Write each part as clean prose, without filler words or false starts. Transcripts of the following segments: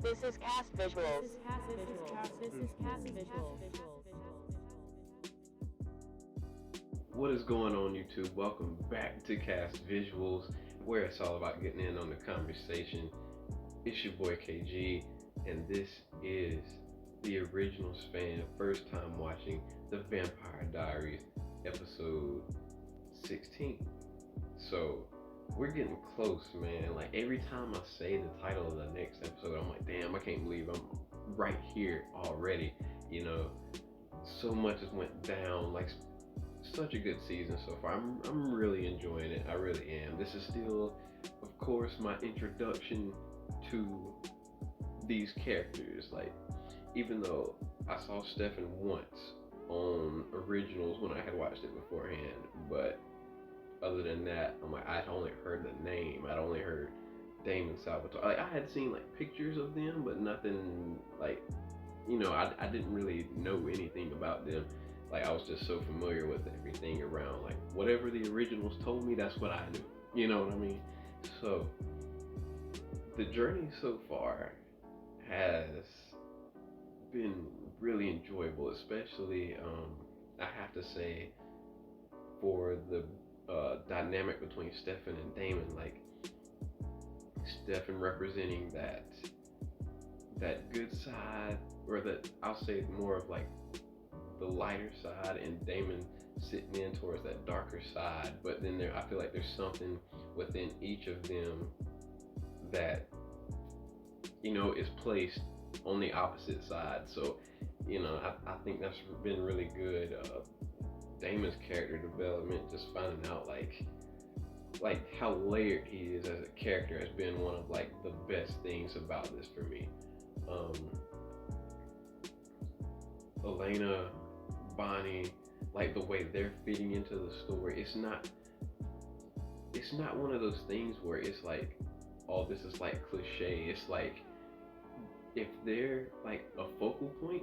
This is Cast Visuals. What is going on, YouTube? Welcome back to Cast Visuals, where it's all about getting in on the conversation. It's your boy KG, and this is the original fan, first time watching the Vampire Diaries, episode 16. So we're getting close, man. Like every time I say the title of the next episode, I'm like, damn, I can't believe I'm right here already. You know, so much has went down. Like such a good season so far. I'm really enjoying it. I really am. This is still, of course, my introduction to these characters. Like, even though I saw Stefan once on originals when I had watched it beforehand, but other than that, I'm like, I'd only heard the name. I'd only heard Damon Salvatore. Like, I had seen like pictures of them, but nothing like, I didn't really know anything about them. Like, I was just so familiar with everything around. Like, whatever the originals told me, that's what I knew. You know what I mean? So, the journey so far has been really enjoyable, especially, I have to say, for the dynamic between Stefan and Damon. Like, Stefan representing that good side, or that I'll say more of like the lighter side, and Damon sitting in towards that darker side. But then I feel like there's something within each of them that is placed on the opposite side. So I think that's been really good. Damon's character development, just finding out like how layered he is as a character, has been one of like the best things about this for me. Elena, Bonnie, like the way they're fitting into the story, it's not one of those things where it's like, oh, this is like cliche. It's like, if they're like a focal point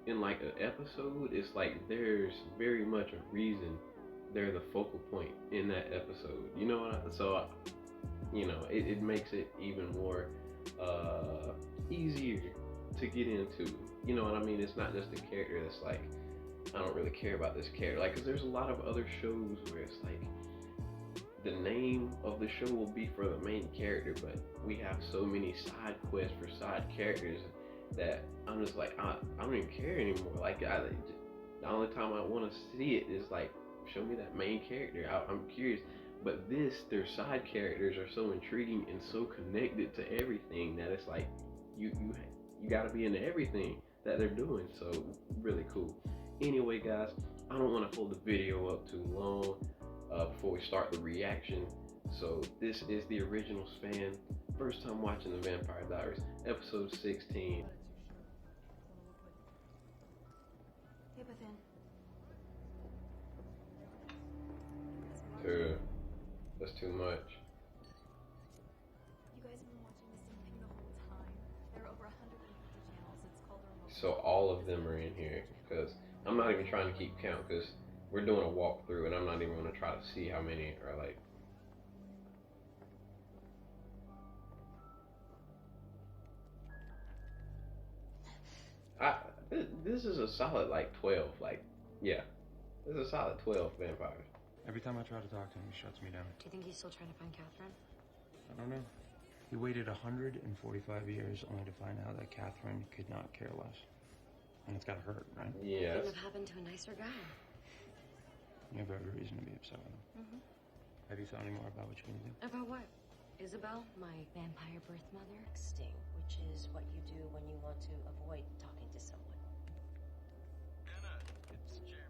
in like an episode, it's like there's very much a reason they're the focal point in that episode. You know what it makes it even more easier to get into. You know what I mean? It's not just a character that's like, I don't really care about this character. Like, because there's a lot of other shows where it's like, the name of the show will be for the main character, but we have so many side quests for side characters that I'm just like, I don't even care anymore. Like, the only time I want to see it is like, show me that main character. I'm curious. But their side characters are so intriguing and so connected to everything that it's like, you got to be into everything that they're doing. So really cool. Anyway, guys, I don't want to hold the video up too long before we start the reaction. So this is the original fan, first time watching the Vampire Diaries, episode 16. Yeah, but then. Dude, that's too much. You guys have been watching the same thing the whole time. There are over 150 channels. It's called the remote. So all of them are in here, because I'm not even trying to keep count, because we're doing a walkthrough and I'm not even going to try to see how many are like. This is a solid like 12. Like, yeah, this is a solid 12 vampires. Every time I try to talk to him, he shuts me down. Do you think he's still trying to find Catherine? I don't know. He waited 145 years only to find out that Catherine could not care less. And it's gotta hurt, right? Yes. Couldn't have happened to a nicer guy. You have every reason to be upset with him. Mm-hmm. Have you thought any more about what you're gonna do? About what? Isabel, my vampire birth mother? Sting, which is what you do when you want to avoid talking to someone. Anna, it's Jeremy.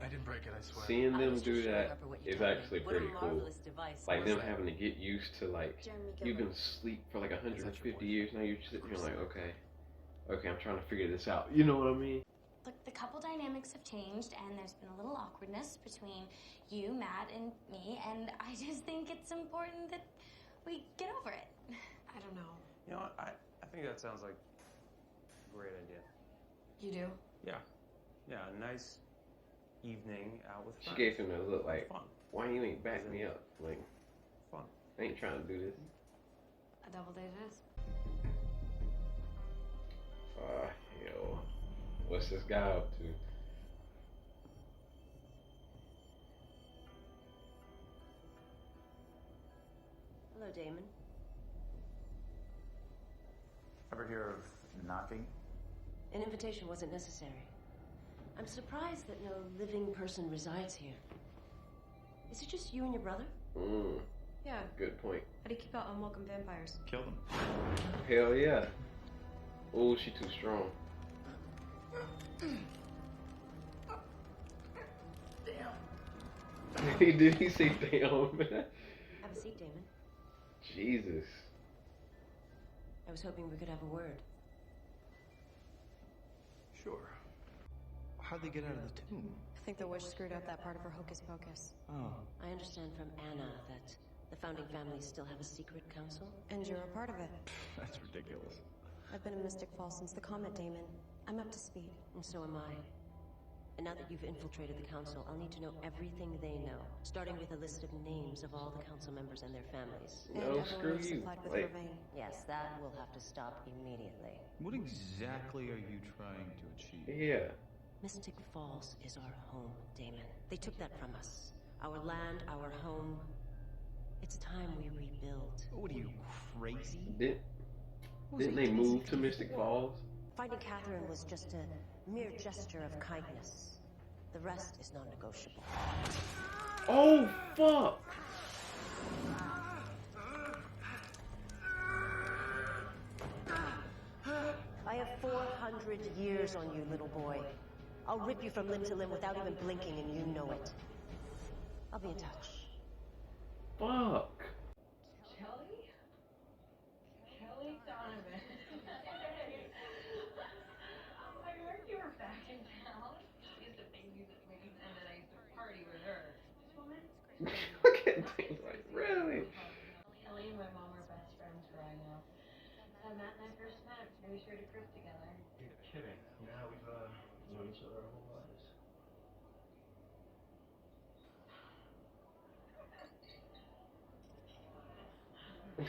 I didn't break it, I swear. Seeing I them was do just showing that up for what you is told me. actually What a pretty cool. marvelous device. Like, What's them that? having to get used to, like, Jeremy you've been Gilman. asleep for like 150 years, now you're sitting here like, okay, I'm trying to figure this out. You know what I mean? Look, the couple dynamics have changed, and there's been a little awkwardness between you, Matt, and me, and I just think it's important that we get over it. I don't know. You know what? I think that sounds like a great idea. You do? Yeah. Yeah, a nice evening out with friends. She gave him a look like, Fun. why you ain't back me up? Like, Fun. I ain't trying to do this. A double date it is. Ah, hell. What's this guy up to? Hello, Damon. Ever hear of knocking? An invitation wasn't necessary. I'm surprised that no living person resides here. Is it just you and your brother? Yeah. Good point. How do you keep out unwelcome vampires? Kill them. Hell yeah. Oh, she too strong. Damn. Did he say damn? Have a seat, Damon. Jesus. I was hoping we could have a word. Sure. How'd they get out of the tomb? I think the witch screwed up that part of her hocus pocus. Oh. I understand from Anna that the founding families still have a secret council. And you're a part of it. That's ridiculous. I've been in Mystic Falls since the comet, Damon. I'm up to speed. And so am I. And now that you've infiltrated the council, I'll need to know everything they know, starting with a list of names of all the council members and their families. And No, everyone screw who's you. supplied with Like, vervain. Yes, that will have to stop immediately. What exactly are you trying to achieve? yeah. Mystic Falls is our home, Damon. They took that from us. Our land, our home. It's time we rebuild. What are you, crazy? Didn't they move to Mystic Falls? Finding Catherine was just a mere gesture of kindness. The rest is non-negotiable. Oh, fuck! I have 400 years on you, little boy. I'll rip you from limb to limb without even blinking, and you know it. I'll be in touch. Fuck. Kelly? Kelly Donovan. I heard you were back in town. I used to babysit Wayne, and then I used to party with her. This woman? Look at things like, really? Kelly and my mom are best friends growing up. So Matt and I first met, we shared a crib together. You're kidding. You know how we've known each other our whole lives.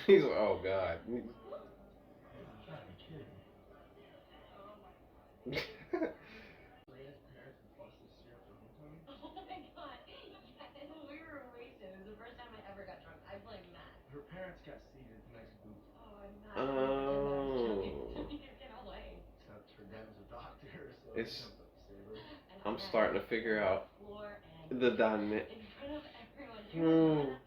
He's like, oh, God. You gotta be kidding. Oh my god. Yeah, and we were wasted. It was the first time I ever got drunk. I blame Matt. Her parents got seated next booth. Oh, I'm not. Oh. Get away. Except her dad was a doctor, so It's- saver. And I'm I starting to figure out floor and the dynamic. in front of everyone.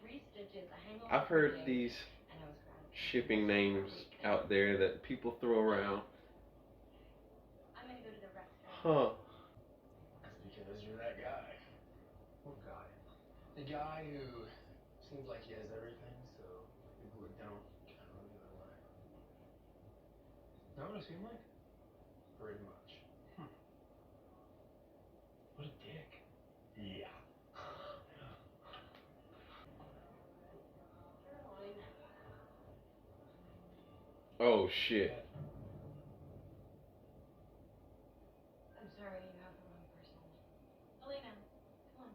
3 stitches. A hangover. I've heard these And I was crying. shipping names out there that people throw around. I'm gonna go to the restaurant. Huh. That's because you're that guy. What guy? The guy who seems like he has everything, so people who don't kind of run the other way. Is that what I seem like? Pretty much. What a dick. Yeah. Oh, shit. I'm sorry, you have the wrong person. Elena, come on.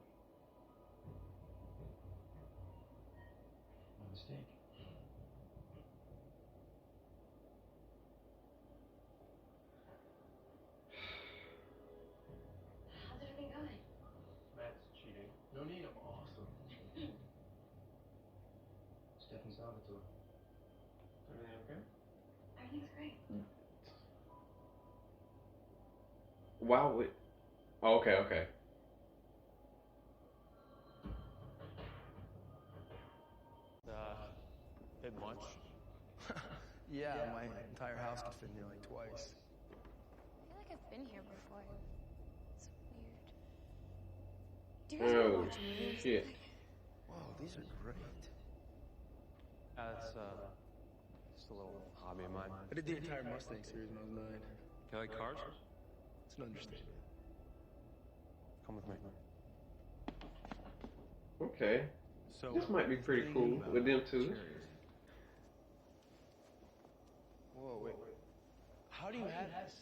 My mistake. How's everything going? Matt's cheating. No need, I'm awesome. Stefan Salvatore. Everything okay? Everything's great. Wow. Oh, okay, okay. Bit much. Yeah, my entire house could fit in there like twice. I feel like I've been here before. It's weird. Do you guys want to Oh, watch a movie or shit. something? Whoa, these are great. That's just a little hobby of mine. I did the entire Mustang series when I was 9. You like cars? It's an understatement. Come with me. Okay. So This might be pretty cool thinking with them about two. chariots. Whoa, wait. How do you have this?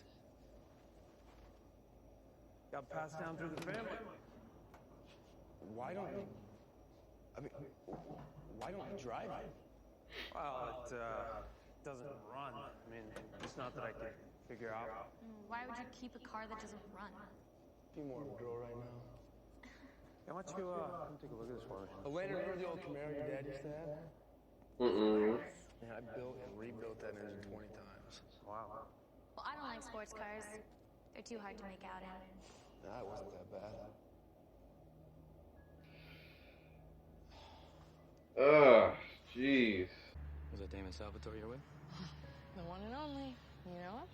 Got passed down through the family. Why don't you? I mean, Why don't you drive it? Well, it doesn't run. I mean, it's not that I could figure out. Why would you keep a car that doesn't run? Be more of a girl right now. Yeah, why don't you come take a look at this for me? Elena, remember the old Camaro your dad used to have? Yeah, I built and rebuilt that engine 20 times. Wow. Well, I don't like sports cars. They're too hard to make out in. That wasn't that bad. Jeez. Was that Damon Salvatore you're with? The one and only. You know him?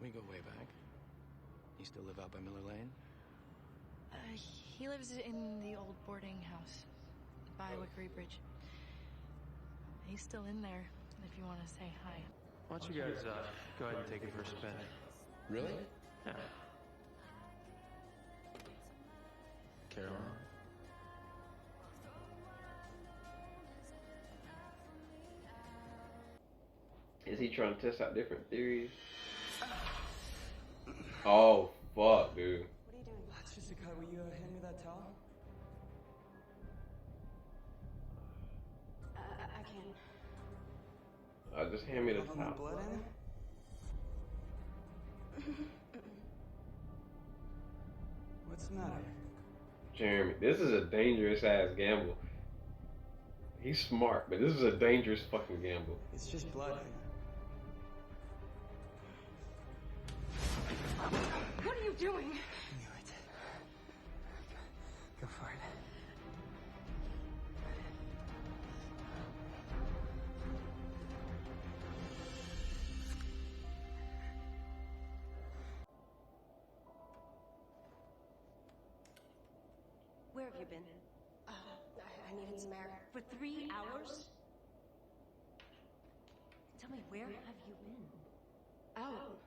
We go way back. You still live out by Miller Lane? He lives in the old boarding house by Wickery Bridge. He's still in there if you want to say hi. Why don't you guys go ahead and take it for a spin? Really? Yeah. Caroline? Is he trying to test out different theories? Oh, fuck, dude. What are you doing? Jessica, will you hand me that towel? I can't. Just hand me the Nothing towel. with blood in it? What's the matter? Jeremy, this is a dangerous ass gamble. He's smart, but this is a dangerous fucking gamble. It's just blood. What are you doing? I knew it. Go for it. Where have you been? I needed some air. For 3 hours? Tell me, where have you been? Out.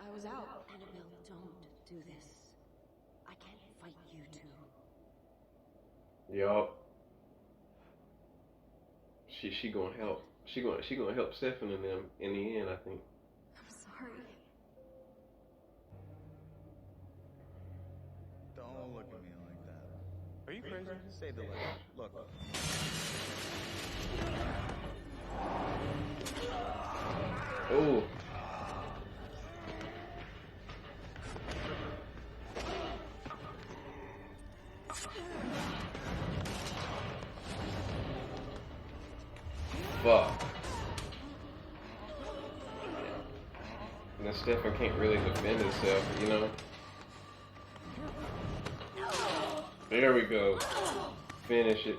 I was out. Annabelle, don't do this. I can't fight you two. Yup. She gonna help. She gonna help Stefan and them in the end, I think. I'm sorry. Don't look at me like that. Are you crazy? Say the language. Look. Oh. Fuck. And then Stefan can't really defend himself, you know? There we go. Finish it.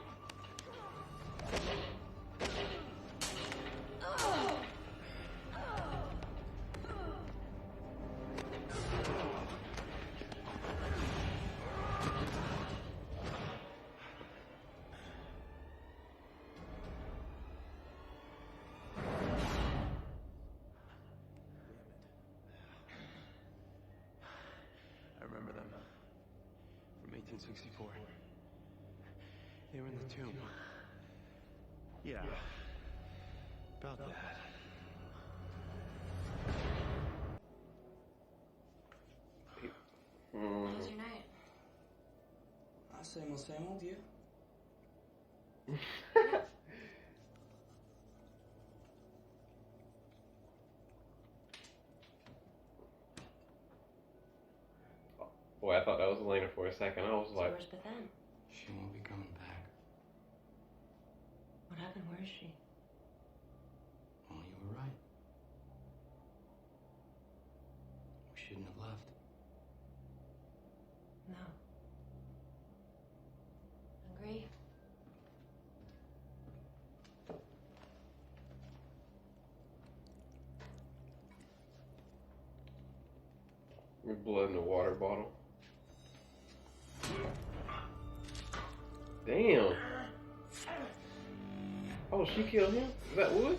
I remember them. From 1864. They were in the tomb. Yeah. About that. How was your night? Same old, you? Boy, I thought that was Elena for a second. I was like, Where's Beth Ann? She won't be coming back. What happened? Where is she? Well, you were right. We shouldn't have left. No. Hungry? with blood in a water bottle. Damn. Oh, she killed him? Is that Wood?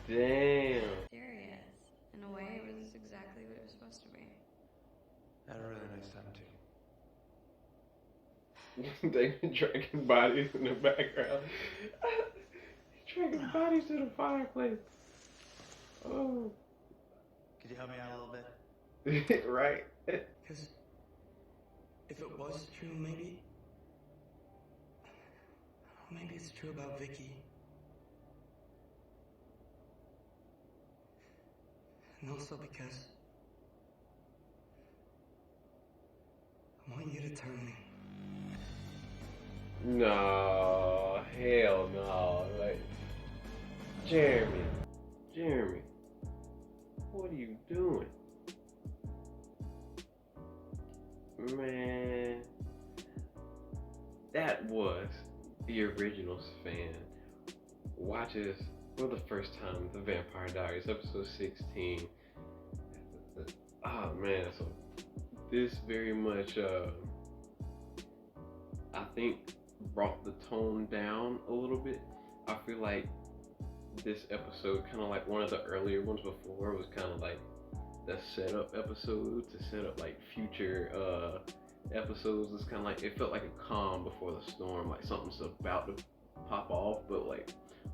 Damn. Serious. In a way, it was exactly what it was supposed to be. Had a really nice time too. Damon dragging bodies in the background. Dragging bodies to the fireplace. Oh. Could you help me out a little bit? Right. Because if it was true, maybe Maybe it's true about Vicky. And also because I want you to turn me. No, hell no. Like, Jeremy, what are you doing? Man, that was the original fan watches for the first time The Vampire Diaries, episode 16. Oh man, so this very much, I think, brought the tone down a little bit. I feel like this episode, kind of like one of the earlier ones before, was kind of like the setup episode to set up like future episodes. It's kind of like, it felt like a calm before the storm, like something's about to pop off, but like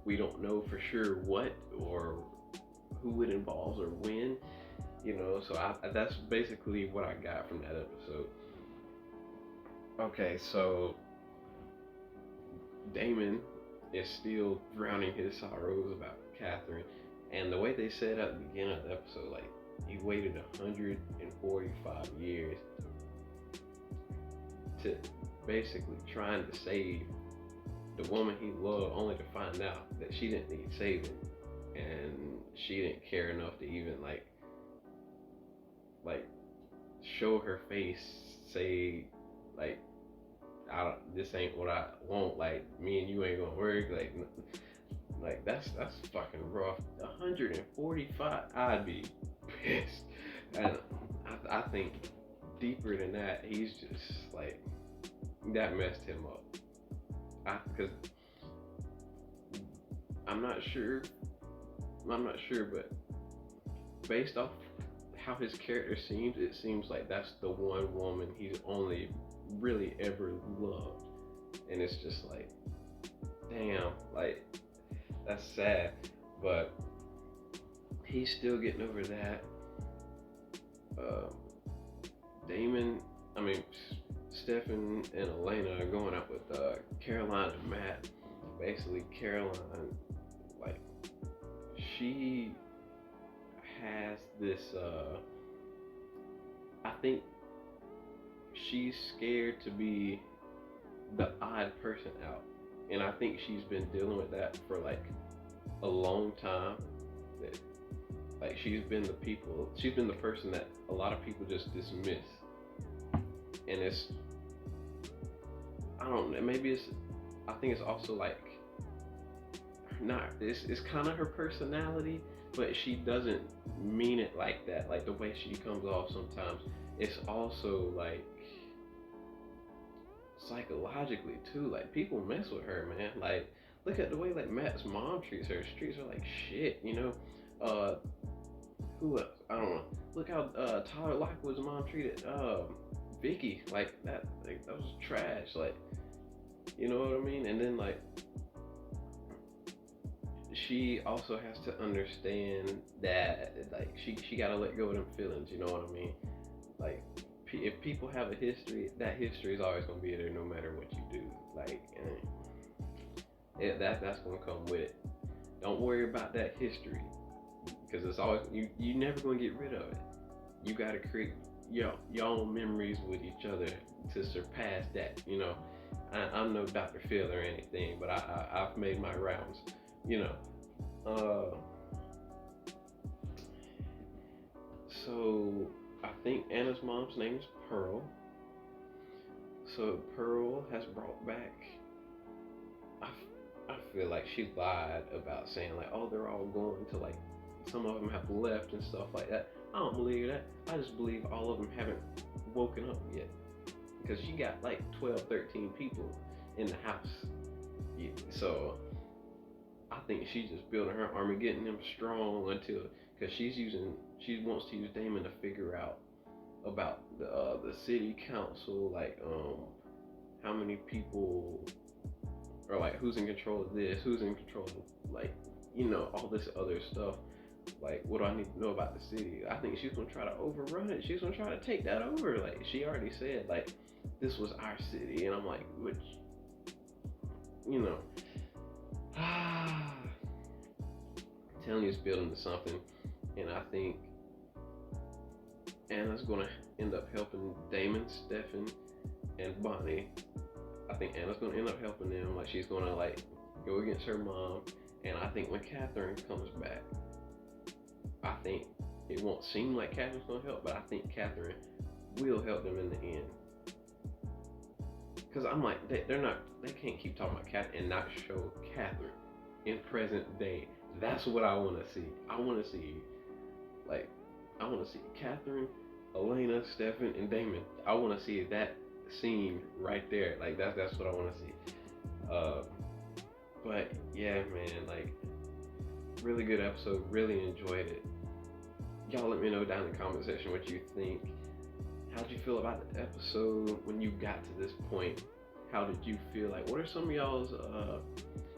we don't know for sure what or who it involves or when, you know. So that's basically what I got from that episode. Okay, so Damon is still drowning his sorrows about Catherine, and the way they said at the beginning of the episode, like, he waited 145 years to basically trying to save the woman he loved, only to find out that she didn't need saving, and she didn't care enough to even like show her face, say like, this ain't what I want, like, me and you ain't gonna work, like that's fucking rough. 145, I'd be pissed. And I think deeper than that, he's just like, that messed him up. Because I'm not sure, but based off how his character seems, it seems like that's the one woman he's only really ever loved. And it's just like, damn, like, that's sad. But he's still getting over that. Stefan and Elena are going out with Caroline and Matt. Basically, Caroline, like, she has this, I think she's scared to be the odd person out. And I think she's been dealing with that for like a long time. That, like, she's been the person that a lot of people just dismiss. And it's, I don't know, I think it's also like, it's kind of her personality, but she doesn't mean it like that. Like, the way she comes off sometimes, it's also like psychologically too. Like, people mess with her, man. Like, look at the way like Matt's mom treats her. She treats her like shit, you know. Who else? I don't know. Look how Tyler Lockwood's mom treated Vicky. Like that was trash. Like, you know what I mean? And then like, she also has to understand that like she gotta let go of them feelings. You know what I mean? Like, if people have a history, that history is always gonna be there no matter what you do. Like, and that's gonna come with it. Don't worry about that history, because it's always, you never gonna get rid of it. You gotta create your own memories with each other to surpass that. You know, I'm no Dr. Phil or anything, but I've made my rounds. You know, so I think Anna's mom's name is Pearl. So Pearl has brought back, I feel like she lied about saying like, oh, they're all going to, like, some of them have left and stuff like that. I don't believe that. I just believe all of them haven't woken up yet, because she got like 12, 13 people in the house. Yeah, so I think she's just building her army, getting them strong until, because she wants to use Damon to figure out about the city council, like how many people, or like who's in control of this, who's in control of, like, you know, all this other stuff. Like, what do I need to know about the city? I think she's gonna try to overrun it. She's gonna try to take that over. Like, she already said like, this was our city, and I'm like, which, you know, I'm telling you, it's building to something, and I think Anna's gonna end up helping Damon, Stefan, and Bonnie. I think Anna's gonna end up helping them. Like, she's gonna like go against her mom, and I think when Catherine comes back, I think it won't seem like Catherine's gonna help, but I think Catherine will help them in the end. Cause I'm like, they can't keep talking about Catherine and not show Catherine in present day. That's what I want to see. I want to see Catherine, Elena, Stefan, and Damon. I want to see that scene right there. Like that's what I want to see. But yeah, man, like really good episode. Really enjoyed it. Y'all let me know down in the comment section what you think. How'd you feel about the episode when you got to this point? How did you feel? Like, what are some of y'all's,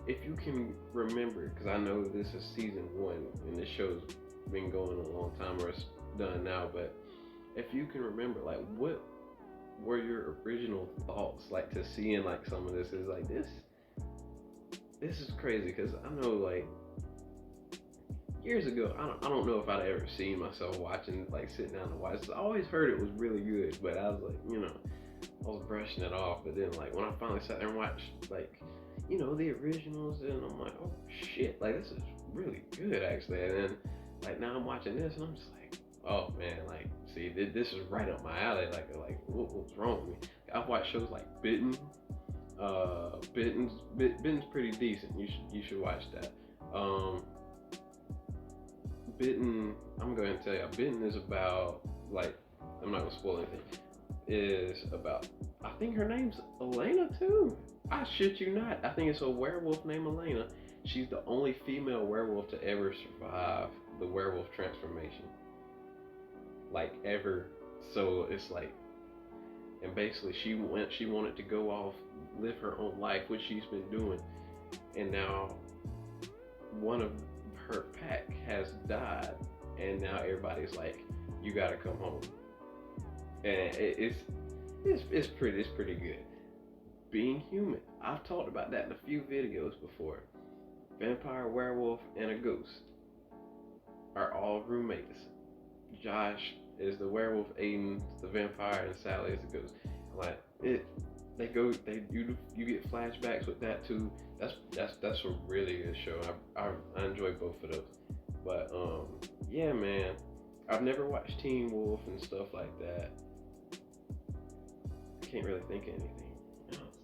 if you can remember, because I know this is season 1 and this show's been going a long time, or it's done now, but if you can remember, like, what were your original thoughts, like, to seeing, like, some of this? Is like, this is crazy, because I know, like, years ago, I don't know if I'd ever seen myself watching, like, sitting down to watch. I always heard it was really good, but I was like, you know, I was brushing it off. But then, like, when I finally sat there and watched, like, you know, the originals, and I'm like, oh shit, like, this is really good, actually. And then, like, now I'm watching this, and I'm just like, oh man, like, see, this is right up my alley. Like what's wrong with me? I've watched shows like Bitten. Bitten's pretty decent. You should watch that. Bitten, I'm going to tell you, Bitten is about, like, I'm not going to spoil anything, is about, I think her name's Elena too. I shit you not. I think it's a werewolf named Elena. She's the only female werewolf to ever survive the werewolf transformation. Like, ever. So it's like, and basically she wanted to go off, live her own life, which she's been doing. And now one of her pack has died, and now everybody's like, you gotta come home. And it's pretty good. Being human, I've talked about that in a few videos before. Vampire, werewolf, and a ghost are all roommates. Josh is the werewolf, Aiden's the vampire, and Sally is the ghost. Like, you get flashbacks with that too. That's a really good show. I enjoy both of those. But yeah, man, I've never watched Teen Wolf and stuff like that. I can't really think of anything.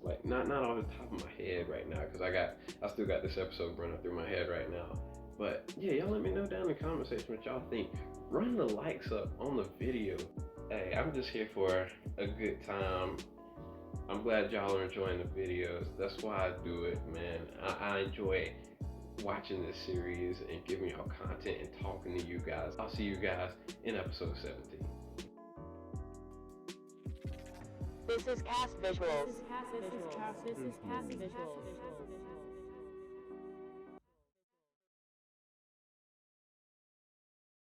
Like, not off the top of my head right now, because I still got this episode running through my head right now. But yeah, y'all let me know down in the comment section what y'all think. Run the likes up on the video. Hey, I'm just here for a good time. I'm glad y'all are enjoying the videos. That's why I do it, man. I enjoy watching this series and giving y'all content and talking to you guys. I'll see you guys in episode 17. This is Cast Visuals. This is Cast Visuals.